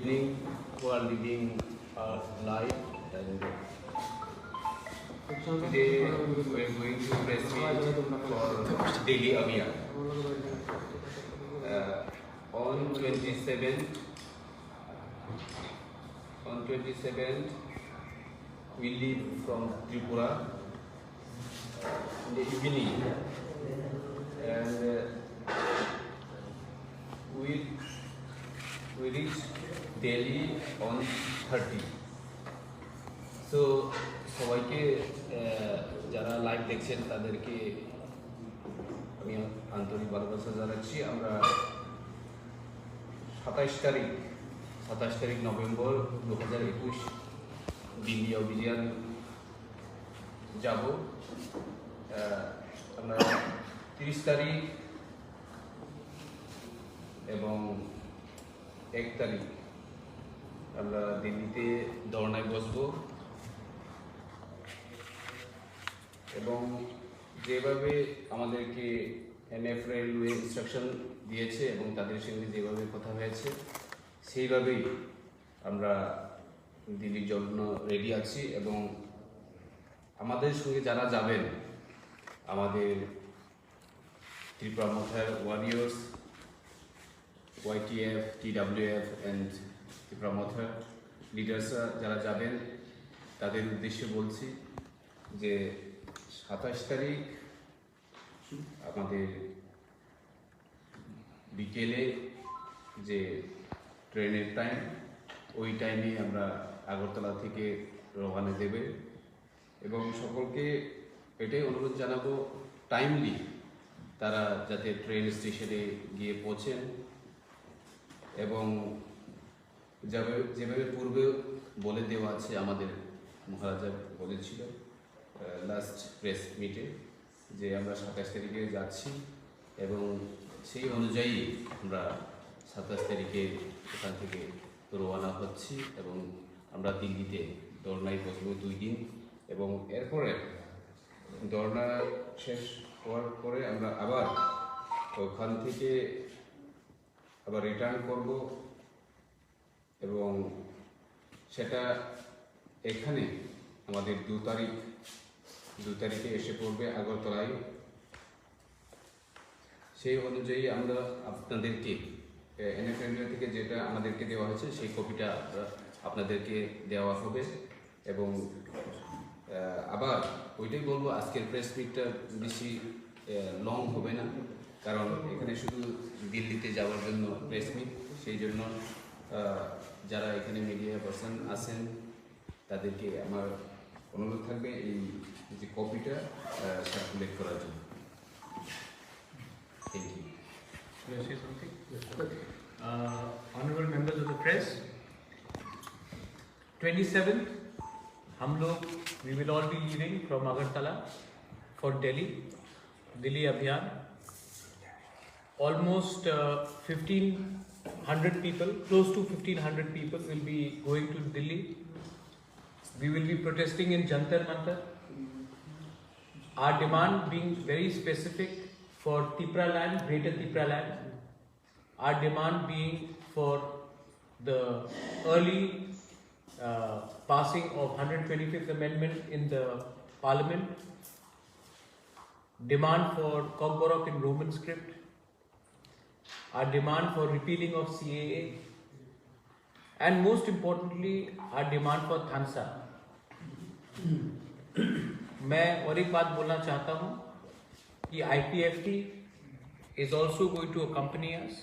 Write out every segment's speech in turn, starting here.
evening who are living our life, and today we are going to press meet for Delhi Abhiyan. On 27th we leave from Tripura in the evening, and we reach Delhi on 30. So সবাইকে যারা live দেখছেন তাদেরকে আমি আন্তরিক ভালোবাসা জানাচ্ছি। আমরা 27 তারিখ নভেম্বর 2021 দিল্লি অভিযান যাব। আমরা 30 তারিখ এবং 1 তারিখ আমরা দিল্লিতে ধর্নায় বসবো, এবং যেভাবে আমাদেরকে এনএফ রেলওয়ে ইনস্ট্রাকশন দিয়েছে এবং তাদের সঙ্গে যেভাবে কথা হয়েছে সেইভাবেই আমরা দিল্লির জন্য রেডি আছি। এবং আমাদের সঙ্গে যারা যাবেন, আমাদের Tripura Motha warriors, YTF, TWF and Tripura Motha লিডার্সরা যারা যাবেন তাদের উদ্দেশ্যে বলছি যে 27 তারিখ আমাদের বিকেলে যে ট্রেনের টাইম, ওই টাইমে আমরা আগরতলা থেকে রওনা দেবে, এবং সকলকে এটাই অনুরোধ জানাবো টাইমলি তারা যাতে ট্রেন স্টেশনে গিয়ে পৌঁছেন, এবং যেভাবে পূর্বে বলে দেওয়া আছে, আমাদের মহারাজা বলেছিল লাস্ট প্রেস মিটে যে আমরা 27 তারিখে যাচ্ছি, এবং সেই অনুযায়ী আমরা 27 তারিখে এখান থেকে রওনা হচ্ছি, এবং আমরা দিল্লিতে ধর্নায় বসবো 2 দিন, এবং এরপরে ধর্না শেষ হওয়ার পরে আমরা আবার ওখান থেকে আবার রিটার্ন করব, এবং সেটা এখানে আমাদের 2 তারিখে এসে পড়বে আগরতলায়। সেই অনুযায়ী আমরা আপনাদেরকে এনএফ রেলওয়ে থেকে যেটা আমাদেরকে দেওয়া হয়েছে সেই কপিটা আপনাদেরকে দেওয়া হবে, এবং আবার ওইটাই বলবো আজকের প্রেস মিটটা বেশি লং হবে না, কারণ এখানে শুধু দিল্লিতে যাওয়ার জন্য প্রেস মিট, সেই জন্য যারা এখানে মিডিয়া পার্সন আছেন তাদেরকে আমার অনুরোধ থাকবে এই যে কপিটা সার্কুলেট করার জন্য। Thank you. May I say something? Honorable members of the press, 27th, हम लोग we will all be leaving from Agartala for Delhi Abhiyan. Almost 1,500 people, close to 1,500 people will be going to Delhi. We will be protesting in Jantar Mantar. Our demand being very specific for Tripura land, Greater Tripura land. Our demand being for the early passing of 125th Amendment in the Parliament. Demand for Kogborok in Roman script. Our demand for repealing of CAA. And most importantly, our demand for Thansa. मैं और एक बात बोलना चाहता हूँ कि IPFT is also going to accompany us.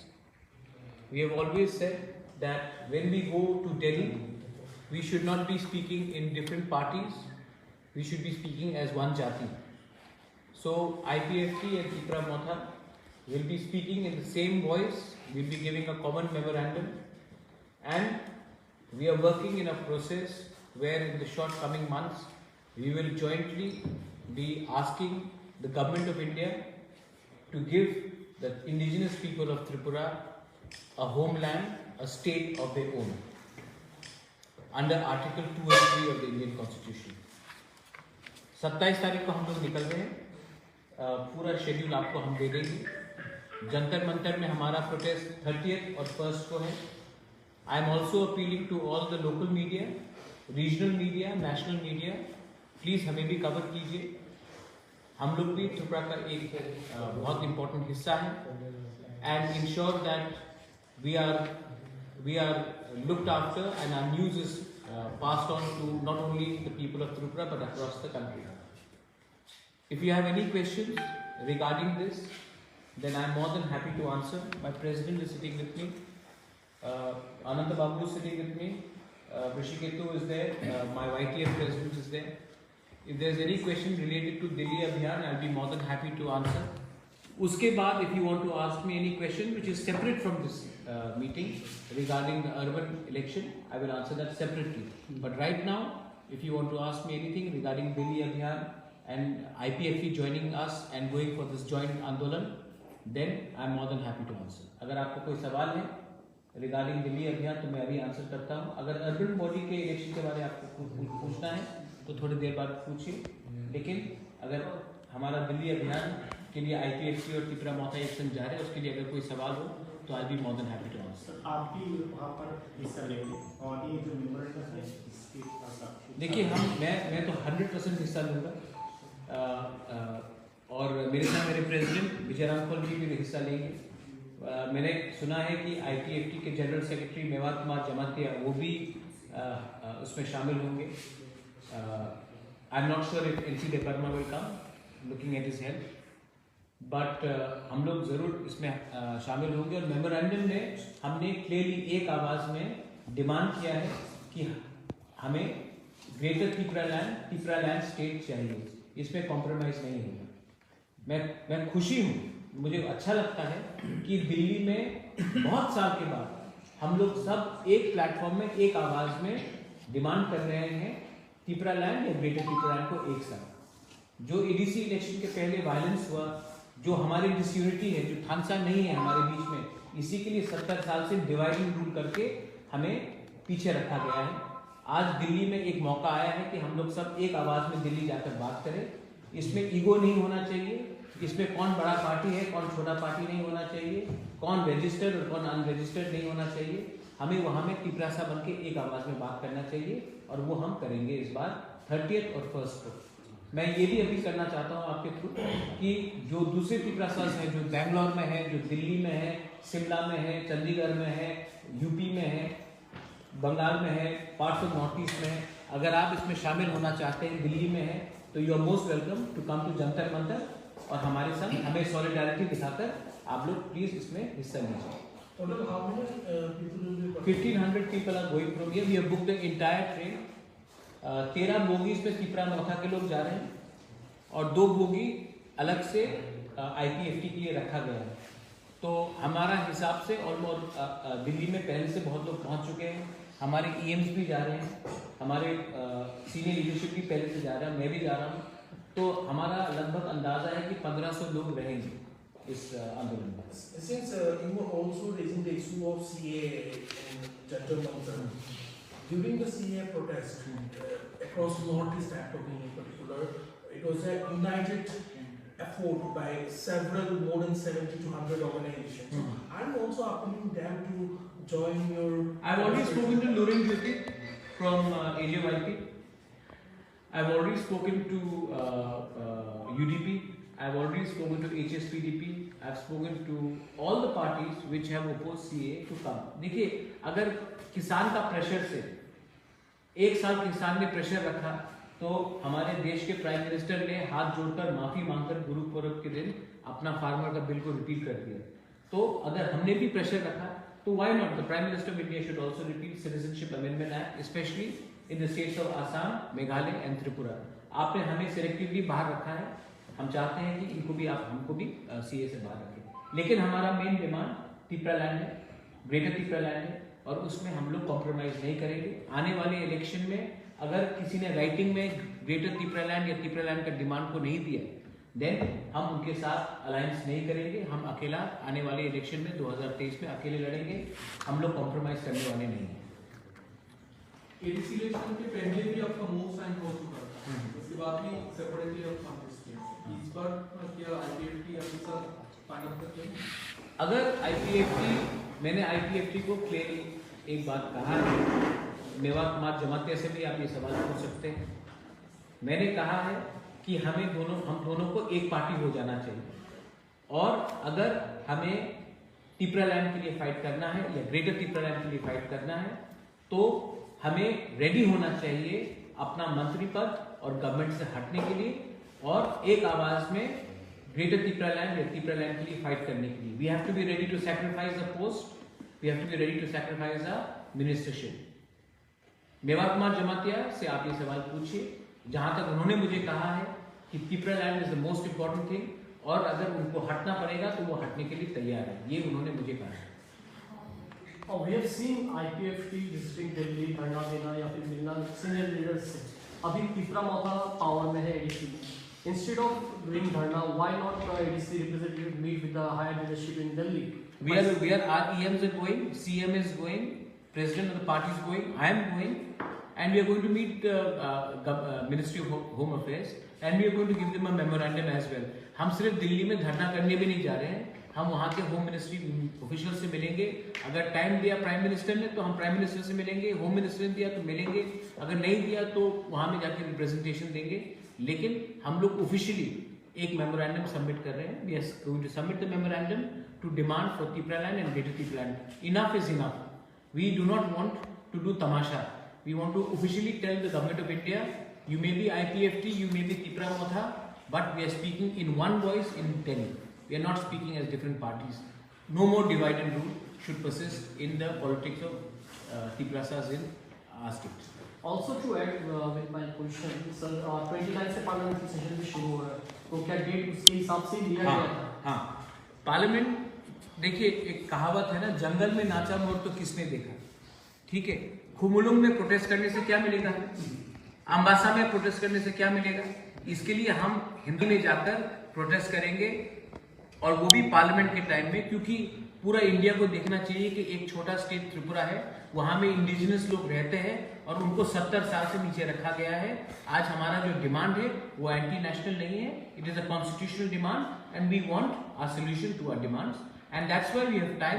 We have always said that when we go to Delhi, we should not be speaking in different parties. We should be speaking as one Jati. So IPFT and Tripura Motha will be speaking in the same voice. We will be giving a common memorandum, and we are working in a process where in the short coming months we will jointly be asking the government of India to give the indigenous people of Tripura a homeland, a state of their own, under Article 2 and 3 of the Indian Constitution. 27 तारीख को हम लोग निकल रहे हैं, पूरा schedule आपको हम दे देंगे। जंतर मंतर में हमारा प्रोटेस्ट 30th और 1st को है। I am also appealing to all the local media, regional media, national media. Please हमें भी cover कीजिए. हम लोग भी त्रिपुरा का एक बहुत important हिस्सा है, and ensure that we are looked after and our news is passed on to not only the people of Tripura but across the country. If you have any questions regarding this, then I am more than happy to answer. My president is sitting with me. Ananda Babu is sitting with me. Vrishiketu is there. My YTF president is there. If there is any question related to Delhi Abhiyan, I will be more than happy to answer. Uske baad, if you want to ask me any question which is separate from this meeting regarding the urban election, I will answer that separately. But right now, if you want to ask me anything regarding Delhi Abhiyan and IPFE joining us and going for this joint Andolan, then I am more than happy to answer. अगर आपको कोई सवाल है regarding Delhi अभियान तो मैं अभी answer करता हूँ. अगर अर्बन बॉडी के इलेक्शन के बारे में आपको पूछना है तो थोड़ी देर बाद पूछिए. लेकिन अगर हमारा दिल्ली अभियान के लिए IPFC और त्रिपुरा मोर्चा एक्शन जा रहे हैं, उसके लिए अगर कोई सवाल हो तो I be more than happy to answer. आप भी वहाँ पर हिस्सा लेंगे और ये जो मेमोरेंडम है इसके पास देखिए मैं तो 100% हिस्सा लूँगा, और मेरे साथ मेरे प्रेसिडेंट विजयराम खोल जी भी हिस्सा लेंगे. मैंने सुना है कि IPFT के जनरल सेक्रेटरी मेवात कुमार जमातिया वो भी उसमें शामिल होंगे. I am not sure if NC Deparma will come, looking at his health, but हम लोग ज़रूर इसमें शामिल होंगे. और मेमोरेंडम में हमने क्लियरली एक आवाज़ में डिमांड किया है कि हमें ग्रेटर त्रिपुरा लैंड स्टेट चाहिए, इसमें कॉम्प्रोमाइज़ नहीं होगा. मैं खुशी हूँ, मुझे अच्छा लगता है कि दिल्ली में बहुत साल के बाद हम लोग सब एक प्लेटफॉर्म में एक आवाज़ में डिमांड कर रहे हैं त्रिपुरा लैंड या ग्रेटर त्रिपुरा लैंड को एक साथ. जो ADC इलेक्शन के पहले वायलेंस हुआ, जो हमारी डिसयूनिटी है, जो थानसा नहीं है हमारे बीच में, इसी के लिए 70 साल से डिवाइडिंग रूल करके हमें पीछे रखा गया है. आज दिल्ली में एक मौका आया है कि हम लोग सब एक आवाज़ में दिल्ली जाकर बात करें. इसमें ईगो नहीं होना चाहिए, इसमें कौन बड़ा पार्टी है कौन छोटा पार्टी नहीं होना चाहिए, कौन रजिस्टर्ड और कौन अनरजिस्टर्ड नहीं होना चाहिए. हमें वहाँ में त्रिपुरा सा बन के एक आवाज़ में बात करना चाहिए, और वो हम करेंगे इस बार 30th और 1st को. मैं ये भी अपील करना चाहता हूँ आपके थ्रू कि जो दूसरे त्रिपुरा सास हैं, जो बेंगलोर में है, जो दिल्ली में है, शिमला में है, चंडीगढ़ में है, यूपी में है, बंगाल में है, पार्ट्स ऑफ नॉर्थ ईस्ट में है, अगर आप इसमें शामिल होना चाहते हैं, दिल्ली में है, तो you are most welcome to come to Jantar Mantar और हमारे साथ हमें सॉलिडारिटी दिखाकर आप लोग प्लीज इसमें हिस्सा लीजिए. 1500 people are going from here. We have booked the entire train. 13 bogies में त्रिपुरा मोर्चा के लोग जा रहे हैं और 2 बोगी अलग से IPFT के लिए रखा गया है. तो हमारा हिसाब से ऑलमोस्ट दिल्ली में पहले से बहुत लोग पहुंच चुके हैं. हमारे EMs भी जा रहे हैं, हमारे सीनियर लीडरशिप भी पहले से जा रहा है, मैं भी जा रहा हूँ. तो हमारा लगभग अंदाजा है कि 1500 लोग रहेंगे इस आंदोलन में. Since you were also raising the issue of CA and Jantar Mantar, during the CA protest across Northeast Atopine in particular, it was a united effort by several, more than 70 to 100 organizations. I'm also appealing them to join your. I've already spoken to Loren Jyoti from AJYP. I've already spoken to UDP. I've already spoken to HSPDP. I've spoken to all the parties which have opposed CA to come. देखिए, अगर किसान का pressure से एक साल किसान ने pressure रखा तो हमारे देश के प्राइम मिनिस्टर ने हाथ जोड़कर माफी मांगकर गुरु पूरब के दिन अपना फार्मर का बिल को रिपील कर दिया. तो अगर हमने भी प्रेशर रखा तो why not? The Prime Minister of India should also repeal Citizenship Amendment Act, especially in the states of Assam, Meghalaya and Tripura. आपने हमें सिलेक्टिवली बाहर रखा है. हम चाहते हैं कि इनको भी आप हमको भी CA से बाहर रखें. लेकिन हमारा मेन डिमांड त्रिपुरा लैंड है, ग्रेटर त्रिपुरा लैंड है, और उसमें हम लोग कॉम्प्रोमाइज नहीं करेंगे. आने वाले इलेक्शन में अगर किसी ने राइटिंग में ग्रेटर त्रिपुरा लैंड या त्रिपुरा लैंड का डिमांड को नहीं दिया, देन हम उनके साथ अलायंस नहीं करेंगे. हम अकेला आने वाले इलेक्शन में 2023 में अकेले लड़ेंगे. हम लोग कॉम्प्रोमाइज करने वाले नहीं हैं. ADC इलेक्शन के पहले भी आपका मूव साइन हो चुका था, उसके बाद भी सेपरेटली आप कांटेस्ट किए. इस बार क्या IPFT अभी तक फाइनल करते हैं? अगर IPFT, मैंने IPFT को क्लियरली एक बात कहा है, मेवा कुमार जमातिया से भी आप ये सवाल पूछ सकते हैं। मैंने कहा है कि हम दोनों को एक पार्टी हो जाना चाहिए, और अगर हमें तिपरालैंड के लिए फाइट करना है या ग्रेटर तिपरालैंड के लिए फाइट करना है तो हमें रेडी होना चाहिए अपना मंत्री पद और गवर्नमेंट से हटने के लिए, और एक आवाज में ग्रेटर तिपरालैंड या तिपरालैंड के लिए फाइट करने के लिए। We have to be ready to sacrifice a post, we have to be ready to sacrifice a ministership. Mewa Kumar Jamatia से आप ये सवाल पूछिए, जहां तक उन्होंने मुझे कहा है कि Tipraland is the most important thing, और अगर उनको हटना पड़ेगा तो वो हटने के लिए तैयार है, ये उन्होंने मुझे कहा है। We have seen IPFT visiting Delhi, धरना देना या फिर मिलना सीनियर लीडर्स से। अभी तिपरा मौका पावर में है ADC। Instead of doing धरना, why not ADC representative meet with the higher leadership in Delhi? Our EMs are going, CM is going, President of the party is going, I am going, and we are going to meet Ministry of Home Affairs, and we are going to give them a memorandum as well. हम सिर्फ दिल्ली में धरना करने भी नहीं जा रहे हैं, हम वहाँ के होम मिनिस्ट्री ऑफिशियल से मिलेंगे। अगर टाइम दिया प्राइम मिनिस्टर ने तो हम प्राइम मिनिस्टर से मिलेंगे, होम मिनिस्टर ने दिया तो मिलेंगे, अगर नहीं दिया तो वहाँ में जाके रिप्रेजेंटेशन देंगे। लेकिन हम लोग ऑफिशियली एक मेमोरेंडम सबमिट कर रहे हैं। We are going to submit the memorandum to demand for Tipraland and greater Tipraland. Enough is enough, we do not want to do tamasha, we want to officially tell the government of India, you may be IPFT, you may be Tipra Motha, but we are speaking in one voice in Delhi. We are not speaking as different parties. No more divide and rule should persist in the politics of Tiprasas in our state. Also to add with my position, sir, 29 से parliamentary session भी शुरू हो रहा है, तो क्या date उसके हिसाब से लिया गया था? हाँ, पार्लियामेंट देखिए, एक कहावत है ना, जंगल में नाचा मोर तो किसने देखा। ठीक है, खुमुलुंग में प्रोटेस्ट करने से क्या मिलेगा, अम्बासा में प्रोटेस्ट करने से क्या मिलेगा। इसके लिए हम हिंदी में जाकर प्रोटेस्ट करेंगे, और वो भी पार्लियामेंट के टाइम में, क्योंकि पूरा इंडिया को देखना चाहिए कि एक छोटा स्टेट त्रिपुरा है, वहाँ में इंडिजिनस लोग रहते हैं और उनको 70 साल से नीचे रखा गया है। आज हमारा जो डिमांड है वो एंटी नेशनल नहीं है, it is a constitutional demand and we want a solution to our demands, and that's why we have time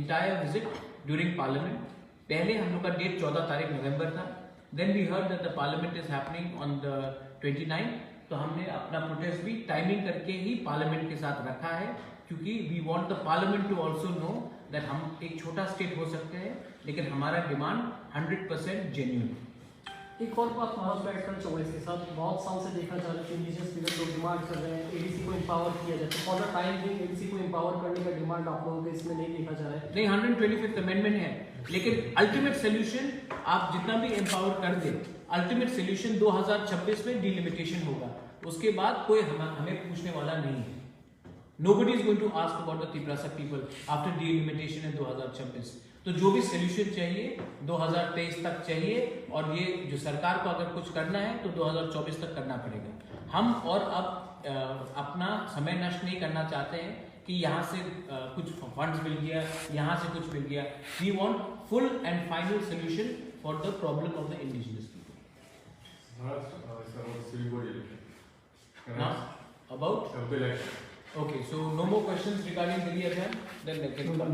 entire visit during parliament. पहले हम लोग का डेट 14 तारीख नवंबर था, then we heard that the parliament is happening on the 29th, तो हमने अपना protest भी टाइमिंग करके ही पार्लियामेंट के साथ रखा है, क्योंकि we want the parliament to also know that हम एक छोटा स्टेट हो सकते हैं, लेकिन हमारा डिमांड 100% जेन्युइन। एक और बात वहाँ पे ऐड करना चाहूँगा इसके साथ, बहुत साल से देखा जा रहा है कि इंडिजिनस लीडर लोग डिमांड कर रहे हैं ADC को एम्पावर किया जाए, तो for the time being ADC को एम्पावर करने का डिमांड आप लोगों के इसमें नहीं देखा जा रहा है? नहीं, 125th अमेंडमेंट है, लेकिन अल्टीमेट सोल्यूशन आप जितना भी एम्पावर कर दे, अल्टीमेट सोल्यूशन 2026 में डिलिमिटेशन होगा, उसके बाद कोई हमें पूछने वाला नहीं है। Nobody is going to ask about the Tiprasa people after delimitation in 2026। तो जो भी सोल्यूशन चाहिए 2023 तक चाहिए, और ये जो सरकार को अगर कुछ करना है तो 2024 तक करना पड़ेगा। हम और अब अपना समय नष्ट नहीं करना चाहते हैं कि यहाँ से कुछ फंड्स मिल गया, यहाँ से कुछ मिल गया। We want full and final solution for the problem of the indigenous people. About okay, so no more questions regarding Delhi Abhiyan, then let it come.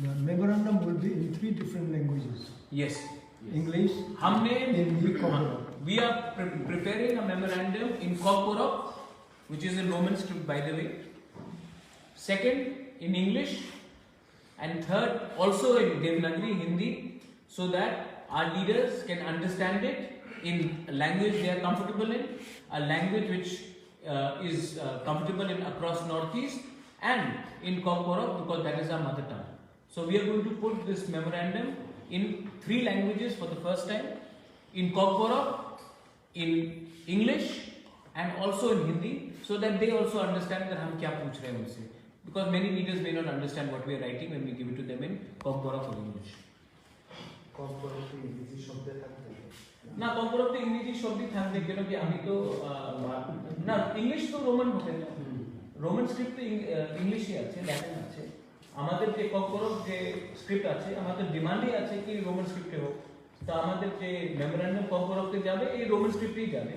The memorandum will be in 3 different languages. Yes. English, हमने Hindi, Konkoro. we are preparing a memorandum in Konkoro, which is in Roman script by the way. Second in English, and third also in Devanagari Hindi, so that our leaders can understand it in a language they are comfortable in, a language which is comfortable in across Northeast, and in Konkoro because that is our mother tongue. So we are going to put this memorandum in 3 languages for the first time, in Konkoro, in English, and also in Hindi, so that they also understand that हम क्या पूछ रहे हैं उनसे, because many leaders may not understand what we are writing when we give it to them in Konkoro or English. Konkoro to English শব্দ থাকবে না, কম্পোরতে ইংরেজি শব্দ থাকবে, কেন কি আমি তো না, ইংলিশ তো রোমান হবে না, রোমান স্ক্রিপ্ট তো ইংলিশে আছে, ল্যাটিন আছে। আমাদের যে কম্পোরত যে স্ক্রিপ্ট আছে, আমাদের ডিমান্ডই আছে কি রোমান স্ক্রিপ্টে হোক, তো আমাদের যে মেমোরেন্ডাম কম্পোরতে যাবে এই রোমান স্ক্রিপ্টেই যাবে,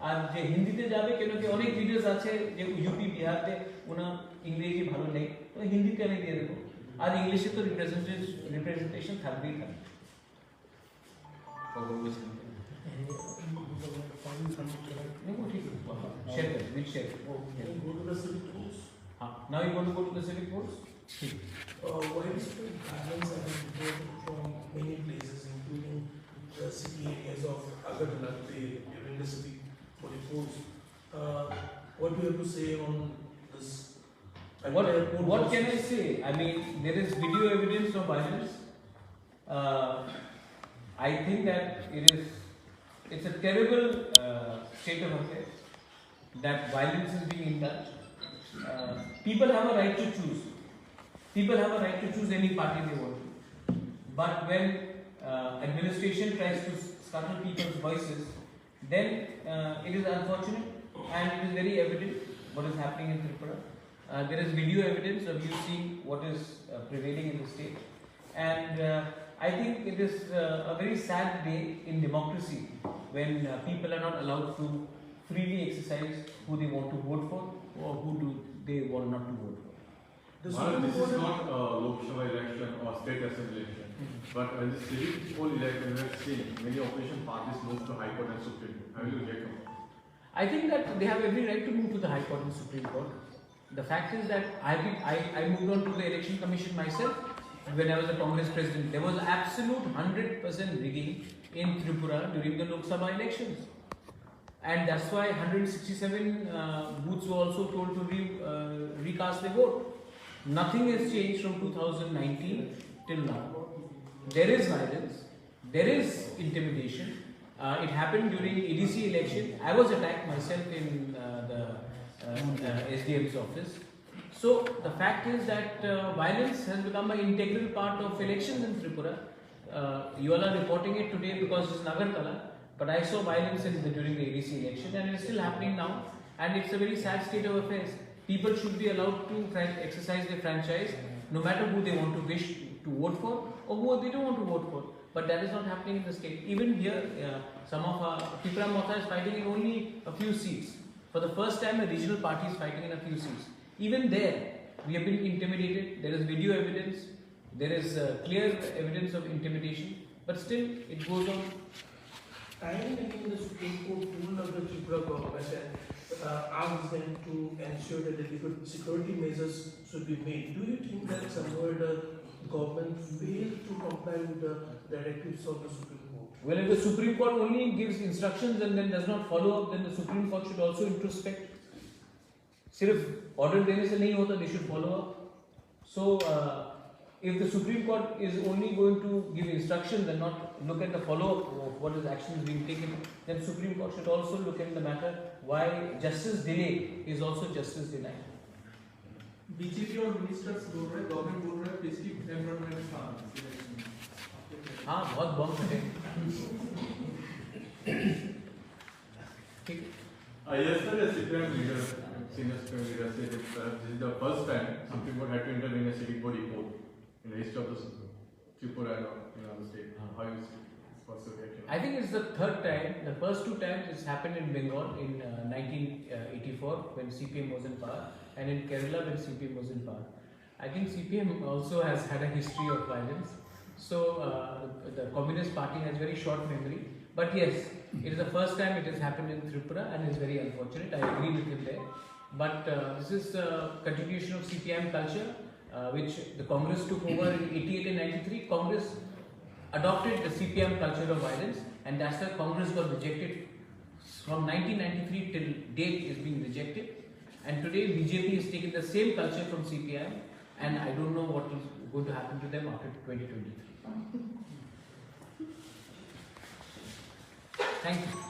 আর যে হিন্দিতে যাবে, কেন কি অনেক লিডার্স আছে যে ইউপি বিহারতে ওনার ইংরেজি ভালো নেই, তো হিন্দিতে আমি দিয়ে দেবো। আর ইংলিশে তো রিপ্রেজেন্টেশন থাকবেই থাকবে। Share it, we'll share it. Can you go to the civic rules? Now you want to go to the civic course? Widespread guidelines have been reported from many places, including the city areas of Agartala during the civic course. What do you have to say on this? What can I say? I mean, there is video evidence of violence. I think that it's a terrible state of affairs that violence is being indulged. People have a right to choose. People have a right to choose any party they want to. But when administration tries to scuttle people's voices, then it is unfortunate and it is very evident what is happening in Tripura. There is video evidence of you seeing what is prevailing in the state. And I think it is a very sad day in democracy when people are not allowed to freely exercise who they want to vote for or who do they want not to vote for. This is not a Lok Sabha election or state assembly election, but in the civic poll election, we have seen many opposition parties move to High Court and Supreme Court. How will you react on that? I think that they have every right to move to the High Court and Supreme Court. The fact is that I moved on to the Election Commission myself when I was a Congress president. There was absolute 100% rigging in Tripura during the Lok Sabha elections. And that's why 167 booths were also told to recast their vote. Nothing has changed from 2019 till now. There is violence, there is intimidation. It happened during EDC election. I was attacked myself in the SDM's office. So the fact is that violence has become an integral part of elections in Tripura. You all are reporting it today because it's Nagartala, but I saw violence during the ADC election and it's still happening now, and it's a very sad state of affairs. People should be allowed to exercise their franchise no matter who they want to wish to vote for or who they don't want to vote for. But that is not happening in the state. Even here, some of Tripura Motha is fighting in only a few seats. For the first time, a regional party is fighting in a few seats. Even there, we have been intimidated. There is video evidence. There is clear evidence of intimidation. But still, it goes on. Time in the Supreme Court ruled of the Tripura government and asked them to ensure that adequate security measures should be made. Do you think that somewhere the government failed to comply with the directives of the Supreme Court? Well, if the Supreme Court only gives instructions and then does not follow up, then the Supreme Court should also introspect. सिर्फ order देने से नहीं होता, they should follow up. So, if the Supreme Court is only going to give instructions and not look at the follow-up of what is actions being taken, then Supreme Court should also look at the matter why justice delayed is also justice denied. BJP और ministers बोल रहे हैं, government बोल रहे हैं पेस्टिव environment था election में। हाँ, बहुत बम फटे। ठीक। Yesterday, Supreme leader, senior Supreme leader said that this is the first time Supreme Court had to intervene in a civic body court in the history of the Tripura and the state. How you see what's the reaction? I think it's the third time. The first two times it's happened in Bengal in 1984 when CPM was in power, and in Kerala when CPM was in power. I think CPM also has had a history of violence. So the Communist Party has very short memory. But yes, it is the first time it has happened in Tripura and it's very unfortunate. I agree with him there. But this is a continuation of CPM culture, which the Congress took over in 88 and 93. Congress adopted the CPM culture of violence, and that's why Congress got rejected. From 1993 till date is being rejected. And today BJP is taking the same culture from CPM, and I don't know what is going to happen to them after 2023. Thank you.